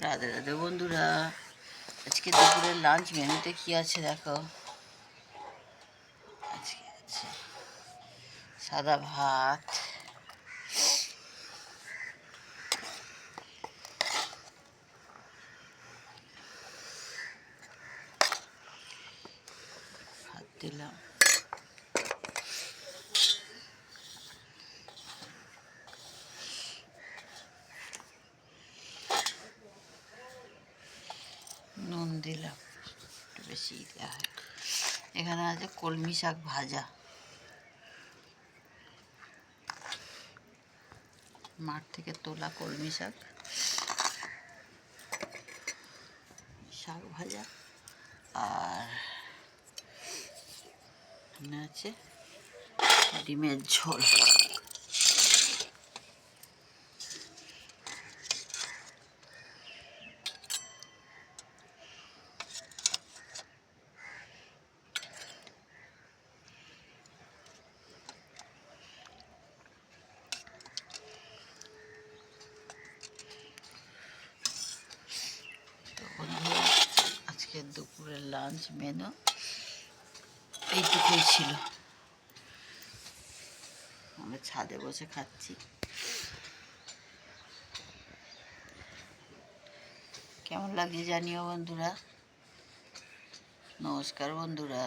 রাধে রাধে বন্ধুরা, আজকে দুপুরের লাঞ্চ মেনুতে কি আছে দেখো। আজকে আছে সাদা ভাত, ভাত দিলাম, নুন দিলাম, একটু বেশি দেওয়া হয়। এখানে আছে কলমি শাক ভাজা, মাঠ থেকে তোলা কলমি শাক, শাক ভাজা, আর এখানে আছে ডিমের ঝোল। আজকের দুপুরের লাঞ্চ মেনু এইটুকুই ছিল। আমরা ছাদে বসে খাচ্ছি। কেমন লাগছে জানিও বন্ধুরা। নমস্কার বন্ধুরা।